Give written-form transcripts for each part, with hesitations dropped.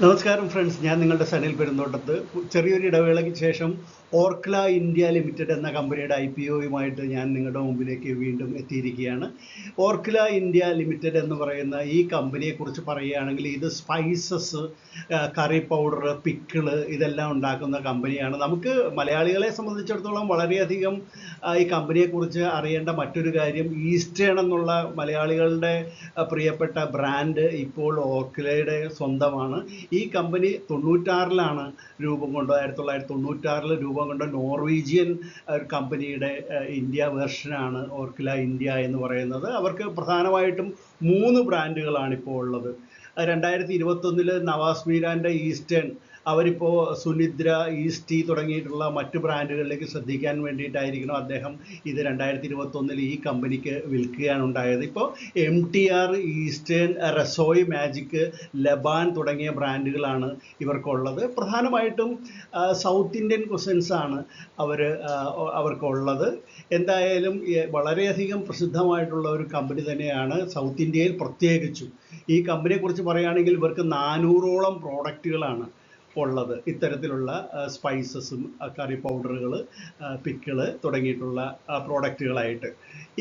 നമസ്കാരം ഫ്രണ്ട്സ്, ഞാൻ നിങ്ങളുടെ സനിൽ പെരുന്തോട്ടത്ത്. ചെറിയൊരു ഇടവേളയ്ക്ക് ശേഷം ഓർക്ല ഇന്ത്യ ലിമിറ്റഡ് എന്ന കമ്പനിയുടെ IPOയുമായിട്ട് ഞാൻ നിങ്ങളുടെ മുമ്പിലേക്ക് വീണ്ടും എത്തിയിരിക്കുകയാണ്. ഓർക്ല ഇന്ത്യ ലിമിറ്റഡ് എന്ന് പറയുന്ന ഈ കമ്പനിയെക്കുറിച്ച് പറയുകയാണെങ്കിൽ ഇത് സ്പൈസസ്, കറി പൗഡർ, പിക്കിള് ഇതെല്ലാം ഉണ്ടാക്കുന്ന കമ്പനിയാണ്. നമുക്ക് മലയാളികളെ സംബന്ധിച്ചിടത്തോളം വളരെയധികം ഈ കമ്പനിയെക്കുറിച്ച് അറിയേണ്ട മറ്റൊരു കാര്യം, ഈസ്റ്റേൺ എന്നുള്ള മലയാളികളുടെ പ്രിയപ്പെട്ട ബ്രാൻഡ് ഇപ്പോൾ ഓർക്ലയുടെ സ്വന്തമാണ്. ഈ കമ്പനി 96-ലാണ് രൂപം കൊണ്ടത്. 1996 രൂപം കൊണ്ട നോർവീജിയൻ ഒരു കമ്പനിയുടെ ഇന്ത്യ വേർഷനാണ് ഓർക്ല ഇന്ത്യ എന്ന് പറയുന്നത്. അവർക്ക് പ്രധാനമായിട്ടും 3 ബ്രാൻഡുകളാണ് ഇപ്പോൾ ഉള്ളത്. 2021 നവാസ് മീരാൻ്റെ ഈസ്റ്റേൺ, അവരിപ്പോൾ സുനിദ്ര, ഈസ്റ്റ് ടീ തുടങ്ങിയിട്ടുള്ള മറ്റ് ബ്രാൻഡുകളിലേക്ക് ശ്രദ്ധിക്കാൻ വേണ്ടിയിട്ടായിരിക്കണം അദ്ദേഹം ഇത് 2021 ഈ കമ്പനിക്ക് വിൽക്കുകയാണ് ഉണ്ടായത്. ഇപ്പോൾ MTR, eastern, Rasoi magic, Laban തുടങ്ങിയ ബ്രാൻഡുകളാണ് ഇവർക്കുള്ളത്. പ്രധാനമായിട്ടും സൗത്ത് ഇന്ത്യൻ കുസിൻസാണ് അവർക്കുള്ളത്. എന്തായാലും വളരെയധികം പ്രസിദ്ധമായിട്ടുള്ള ഒരു കമ്പനി തന്നെയാണ്, സൗത്ത് ഇന്ത്യയിൽ പ്രത്യേകിച്ചും. ഈ കമ്പനിയെക്കുറിച്ച് പറയുകയാണെങ്കിൽ ഇവർക്ക് 400ഓളം പ്രോഡക്റ്റുകളാണ് ഉള്ളത്. ഇത്തരത്തിലുള്ള സ്പൈസസും കറി പൗഡറുകൾ, പിക്കിള് തുടങ്ങിയിട്ടുള്ള പ്രോഡക്റ്റുകളായിട്ട്.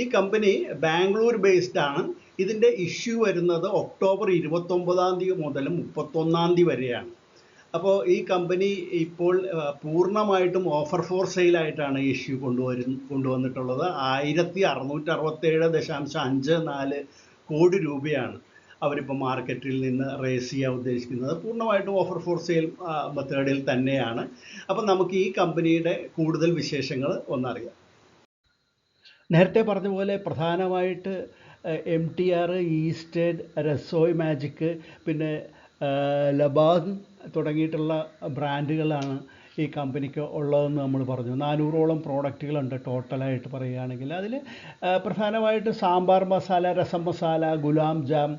ഈ കമ്പനി ബാംഗ്ലൂർ ബേസ്ഡ് ആണ്. ഇതിൻ്റെ ഇഷ്യൂ വരുന്നത് ഒക്ടോബർ 29 മുതൽ 31 വരെയാണ്. അപ്പോൾ ഈ കമ്പനി ഇപ്പോൾ പൂർണ്ണമായിട്ടും ഓഫർ ഫോർ സെയിലായിട്ടാണ് ഇഷ്യൂ കൊണ്ടുവന്നിട്ടുള്ളത്. 1667.54 കോടി രൂപയാണ് അവരിപ്പോൾ മാർക്കറ്റിൽ നിന്ന് റേസ് ചെയ്യാൻ ഉദ്ദേശിക്കുന്നത്. പൂർണ്ണമായിട്ടും ഓഫർ ഫോർ സെയിൽ മെത്തേഡിൽ തന്നെയാണ്. അപ്പം നമുക്ക് ഈ കമ്പനിയുടെ കൂടുതൽ വിശേഷങ്ങൾ ഒന്നറിയാം. നേരത്തെ പറഞ്ഞ പോലെ പ്രധാനമായിട്ട് MTR, ഈസ്റ്റേൺ, റസോയ് മാജിക്, പിന്നെ ലബാൻ തുടങ്ങിയിട്ടുള്ള ബ്രാൻഡുകളാണ് ഈ കമ്പനിക്ക് ഉള്ളതെന്ന് നമ്മൾ പറഞ്ഞു. 400ഓളം പ്രോഡക്റ്റുകളുണ്ട് ടോട്ടലായിട്ട് പറയുകയാണെങ്കിൽ. അതിൽ പ്രധാനമായിട്ട് സാമ്പാർ മസാല, രസം മസാല, ഗുലാം ജാം,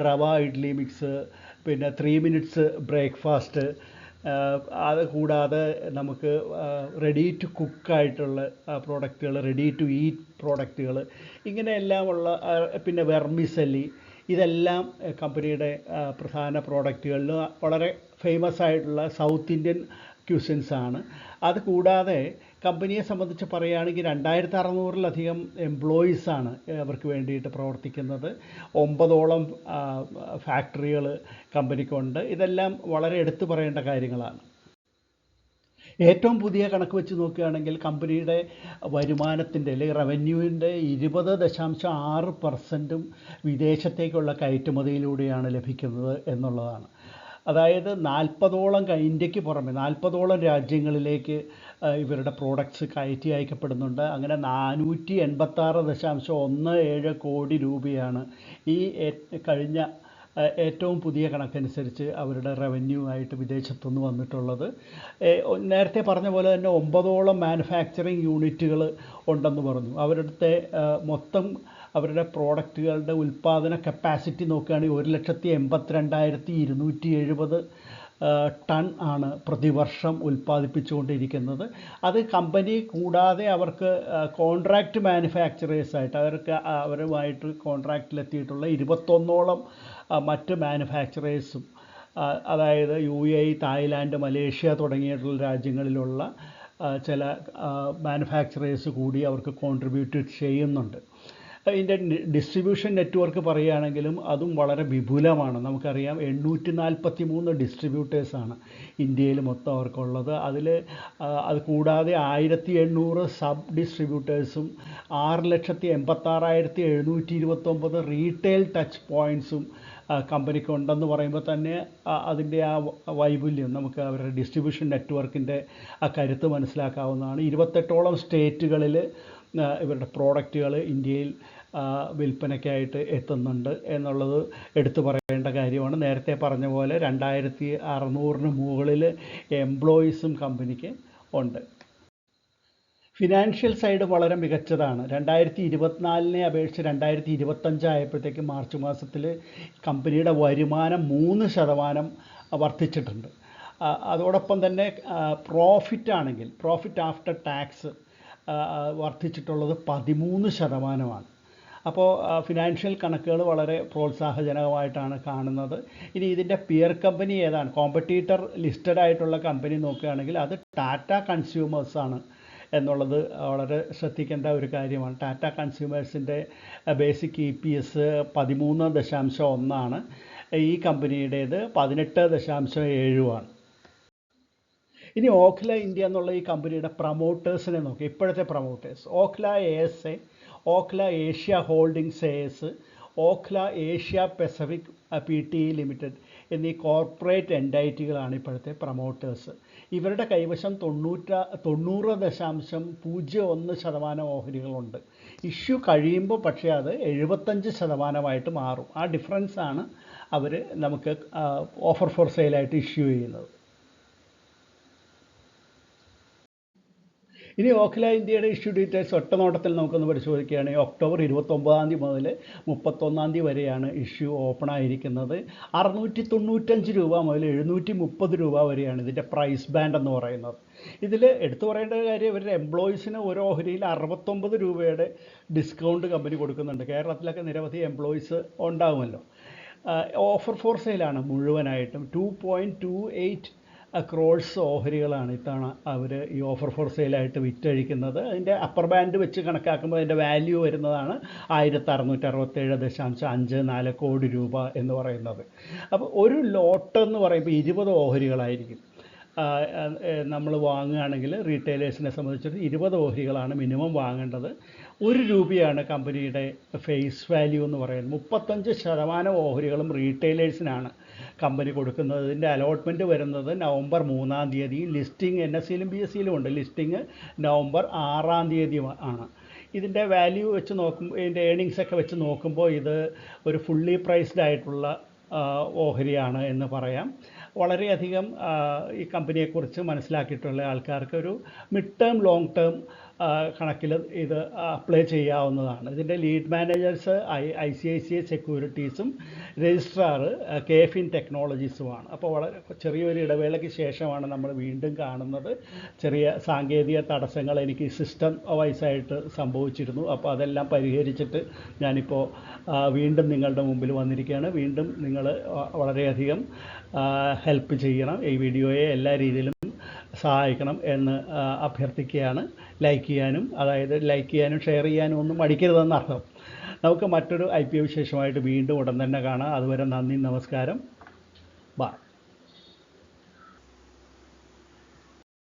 റവ ഇഡ്ലി മിക്സ്, പിന്നെ 3 മിനിറ്റ്സ് ബ്രേക്ക്ഫാസ്റ്റ്, അത് കൂടാതെ നമുക്ക് റെഡി ടു കുക്കായിട്ടുള്ള പ്രോഡക്റ്റുകൾ, റെഡി ടു ഈറ്റ് പ്രോഡക്റ്റുകൾ, ഇങ്ങനെയെല്ലാം ഉള്ള, പിന്നെ വെർമിസെല്ലി, ഇതെല്ലാം കമ്പനിയുടെ പ്രധാന പ്രോഡക്റ്റുകളിൽ വളരെ ഫേമസ് ആയിട്ടുള്ള സൗത്ത് ഇന്ത്യൻ ക്യൂസിൻസാണ്. അത് കൂടാതെ കമ്പനിയെ സംബന്ധിച്ച് പറയുകയാണെങ്കിൽ 2600-ലധികം എംപ്ലോയീസാണ് അവർക്ക് വേണ്ടിയിട്ട് പ്രവർത്തിക്കുന്നത്. 9ഓളം ഫാക്ടറികൾ കമ്പനിക്കുണ്ട്. ഇതെല്ലാം വളരെ എടുത്തു പറയേണ്ട കാര്യങ്ങളാണ്. ഏറ്റവും പുതിയ കണക്ക് വെച്ച് നോക്കുകയാണെങ്കിൽ കമ്പനിയുടെ വരുമാനത്തിൻ്റെ അല്ലെങ്കിൽ റവന്യൂവിൻ്റെ 20.6% വിദേശത്തേക്കുള്ള കയറ്റുമതിയിലൂടെയാണ് ലഭിക്കുന്നത് എന്നുള്ളതാണ്. അതായത് 40ഓളം ഇന്ത്യക്ക് പുറമെ 40ഓളം രാജ്യങ്ങളിലേക്ക് ഇവരുടെ പ്രോഡക്ട്സ് കയറ്റി അയക്കപ്പെടുന്നുണ്ട്. അങ്ങനെ 486.17 കോടി രൂപയാണ് ഈ കഴിഞ്ഞ ഏറ്റവും പുതിയ കണക്കനുസരിച്ച് അവരുടെ റവന്യൂ ആയിട്ട് വിദേശത്തുനിന്ന് വന്നിട്ടുള്ളത്. നേരത്തെ പറഞ്ഞ പോലെ തന്നെ 9ഓളം മാനുഫാക്ചറിങ് യൂണിറ്റുകൾ ഉണ്ടെന്ന് പറഞ്ഞു. അവരുടെ മൊത്തം അവരുടെ പ്രോഡക്റ്റുകളുടെ ഉൽപ്പാദന കപ്പാസിറ്റി നോക്കുകയാണെങ്കിൽ 1,82,270 ടൺ ആണ് പ്രതിവർഷം ഉൽപ്പാദിപ്പിച്ചുകൊണ്ടിരിക്കുന്നത്. അത് കമ്പനി കൂടാതെ അവർക്ക് കോൺട്രാക്റ്റ് മാനുഫാക്ചറേഴ്സായിട്ട് അവരുമായിട്ട് കോൺട്രാക്റ്റിലെത്തിയിട്ടുള്ള 21ഓളം മറ്റ് മാനുഫാക്ചറേഴ്സും, അതായത് UAE, തായ്ലാൻഡ്, മലേഷ്യ തുടങ്ങിയിട്ടുള്ള രാജ്യങ്ങളിലുള്ള ചില മാനുഫാക്ചറേഴ്സ് കൂടി അവർക്ക് കോൺട്രിബ്യൂട്ട് ചെയ്യുന്നുണ്ട്. ഇതിൻ്റെ ഡിസ്ട്രിബ്യൂഷൻ നെറ്റ്വർക്ക് പറയുകയാണെങ്കിലും അതും വളരെ വിപുലമാണ്. നമുക്കറിയാം 843 ഡിസ്ട്രിബ്യൂട്ടേഴ്സാണ് ഇന്ത്യയിൽ മൊത്തം അവർക്കുള്ളത്. അത് കൂടാതെ 1800 സബ് ഡിസ്ട്രിബ്യൂട്ടേഴ്സും 6,86,729 റീറ്റെയിൽ ടച്ച് പോയിൻറ്റ്സും കമ്പനിക്ക് ഉണ്ടെന്ന് പറയുമ്പോൾ തന്നെ അതിൻ്റെ ആ വൈപുല്യം നമുക്ക് അവരുടെ ഡിസ്ട്രിബ്യൂഷൻ നെറ്റ്വർക്കിൻ്റെ ആ കരുത്ത് മനസ്സിലാക്കാവുന്നതാണ്. 28ഓളം സ്റ്റേറ്റുകളിൽ ഇവരുടെ പ്രോഡക്റ്റുകൾ ഇന്ത്യയിൽ വിൽപ്പനയ്ക്കായിട്ട് എത്തുന്നുണ്ട് എന്നുള്ളത് എടുത്തു പറയേണ്ട കാര്യമാണ്. നേരത്തെ പറഞ്ഞ പോലെ 2600-ന് മുകളിൽ എംപ്ലോയീസും കമ്പനിക്ക് ഉണ്ട്. ഫിനാൻഷ്യൽ സൈഡ് വളരെ മികച്ചതാണ്. 2024 അപേക്ഷിച്ച് 2025 ആയപ്പോഴത്തേക്ക് മാർച്ച് മാസത്തിൽ കമ്പനിയുടെ വരുമാനം 3% വർദ്ധിച്ചിട്ടുണ്ട്. അതോടൊപ്പം തന്നെ പ്രോഫിറ്റ് ആഫ്റ്റർ ടാക്സ് വർദ്ധിച്ചിട്ടുള്ളത് 13%. അപ്പോൾ ഫിനാൻഷ്യൽ കണക്കുകൾ വളരെ പ്രോത്സാഹജനകമായിട്ടാണ് കാണുന്നത്. ഇനി ഇതിൻ്റെ പിയർ കമ്പനി ഏതാണ്, കോമ്പറ്റീറ്റർ ലിസ്റ്റഡ് ആയിട്ടുള്ള കമ്പനി നോക്കുകയാണെങ്കിൽ അത് ടാറ്റ കൺസ്യൂമേഴ്സാണ് എന്നുള്ളത് വളരെ ശ്രദ്ധിക്കേണ്ട ഒരു കാര്യമാണ്. ടാറ്റ കൺസ്യൂമേഴ്സിൻ്റെ ബേസിക് EPS 13.1 ഈ കമ്പനിയുടേത് 18.7. ഇനി ഓഖ്ല ഇന്ത്യ എന്നുള്ള ഈ കമ്പനിയുടെ പ്രൊമോട്ടേഴ്സിനെ നോക്കി. ഇപ്പോഴത്തെ promoters Okhla ASA, Okhla Asia holdings AS, Okhla Asia Pacific PTE limited എന്നീ കോർപ്പറേറ്റ് എൻറ്റൈറ്റികളാണ് ഇപ്പോഴത്തെ പ്രൊമോട്ടേഴ്സ്. ഇവരുടെ കൈവശം 90.01% ഓഹരികളുണ്ട്. ഇഷ്യൂ കഴിയുമ്പോൾ പക്ഷേ അത് 75% മാറും. ആ ഡിഫറൻസാണ് അവർ നമുക്ക് ഓഫർ ഫോർ സെയിലായിട്ട് ഇഷ്യൂ ചെയ്യുന്നത്. ഇനി ഓഖ്ല ഇന്ത്യയുടെ ഇഷ്യൂ ഡീറ്റെയിൽസ് ഒറ്റ നോട്ടത്തിൽ നമുക്കൊന്ന് പരിശോധിക്കുകയാണെങ്കിൽ ഒക്ടോബർ 29 മുതൽ 31 വരെയാണ് ഇഷ്യൂ ഓപ്പൺ ആയിരിക്കുന്നത്. 695 രൂപ മുതൽ 730 രൂപ വരെയാണ് ഇതിൻ്റെ പ്രൈസ് ബാൻഡ് എന്ന് പറയുന്നത്. ഇതിൽ എടുത്തു പറയേണ്ട കാര്യം, ഇവരുടെ എംപ്ലോയീസിന് ഒരു ഓഹരിയിൽ 69 രൂപയുടെ ഡിസ്കൗണ്ട് കമ്പനി കൊടുക്കുന്നുണ്ട്. കേരളത്തിലൊക്കെ നിരവധി എംപ്ലോയീസ് ഉണ്ടാകുമല്ലോ. ഓഫർ ഫോർ സെയിലാണ് മുഴുവനായിട്ടും. 2.28 ക്രോഴ്സ് ഓഹരികളാണ് ഇത്തവണ അവർ ഈ ഓഫർ ഫോർ സെയിലായിട്ട് വിറ്റഴിക്കുന്നത്. അതിൻ്റെ അപ്പർ ബാൻഡ് വെച്ച് കണക്കാക്കുമ്പോൾ അതിൻ്റെ വാല്യൂ വരുന്നതാണ് 1667.54 കോടി രൂപ എന്ന് പറയുന്നത്. അപ്പോൾ ഒരു ലോട്ട് എന്ന് പറയുമ്പോൾ 20 ഓഹരികളായിരിക്കും. നമ്മൾ വാങ്ങുകയാണെങ്കിൽ റീറ്റെയിലേഴ്സിനെ സംബന്ധിച്ചിട്ട് 20 ഓഹരികളാണ് മിനിമം വാങ്ങേണ്ടത്. 1 രൂപയാണ് കമ്പനിയുടെ ഫേസ് വാല്യൂ എന്ന് പറയുന്നത്. 35% ഓഹരികളും റീറ്റെയിലേഴ്സിനാണ് കമ്പനി കൊടുക്കുന്നത്. ഇതിൻ്റെ അലോട്ട്മെൻറ്റ് വരുന്നത് നവംബർ 3 ലിസ്റ്റിംഗ് NSEയിലും BSEയിലും ഉണ്ട്. ലിസ്റ്റിംഗ് നവംബർ 6 ആണ്. ഇതിൻ്റെ വാല്യൂ വെച്ച് നോക്കുമ്പോൾ, ഇതിൻ്റെ ഏണിങ്സൊക്കെ വെച്ച് നോക്കുമ്പോൾ ഇത് ഒരു ഫുള്ളി പ്രൈസ്ഡ് ആയിട്ടുള്ള ഓഹരിയാണ് എന്ന് പറയാം. വളരെയധികം ഈ കമ്പനിയെക്കുറിച്ച് മനസ്സിലാക്കിയിട്ടുള്ള ആൾക്കാർക്ക് ഒരു മിഡ് ടേം ലോങ് ടേം കണക്കിൽ ഇത് അപ്ലൈ ചെയ്യാവുന്നതാണ്. ഇതിൻ്റെ ലീഡ് മാനേജേഴ്സ് ICICI സെക്യൂരിറ്റീസും രജിസ്ട്രാർ KFin ടെക്നോളജീസുമാണ്. അപ്പോൾ വളരെ ചെറിയൊരു ഇടവേളയ്ക്ക് ശേഷമാണ് നമ്മൾ വീണ്ടും കാണുന്നത്. ചെറിയ സാങ്കേതിക തടസ്സങ്ങൾ എനിക്ക് സിസ്റ്റം വൈസായിട്ട് സംഭവിച്ചിരുന്നു. അപ്പോൾ അതെല്ലാം പരിഹരിച്ചിട്ട് ഞാനിപ്പോൾ വീണ്ടും നിങ്ങളുടെ മുമ്പിൽ വന്നിരിക്കുകയാണ്. വീണ്ടും നിങ്ങൾ വളരെയധികം ഹെൽപ്പ് ചെയ്യണം, ഈ വീഡിയോയെ എല്ലാ രീതിയിലും സഹായിക്കണം എന്ന് അഭ്യർത്ഥിക്കുകയാണ്. ലൈക്ക് ചെയ്യാനും ഷെയർ ചെയ്യാനും ഒന്നും മടിക്കരുതെന്ന് അർത്ഥം. നമുക്ക് മറ്റൊരു IPO വിശേഷമായിട്ട് വീണ്ടും ഉടൻ തന്നെ കാണാം. അതുവരെ നന്ദി, നമസ്കാരം, ബൈ.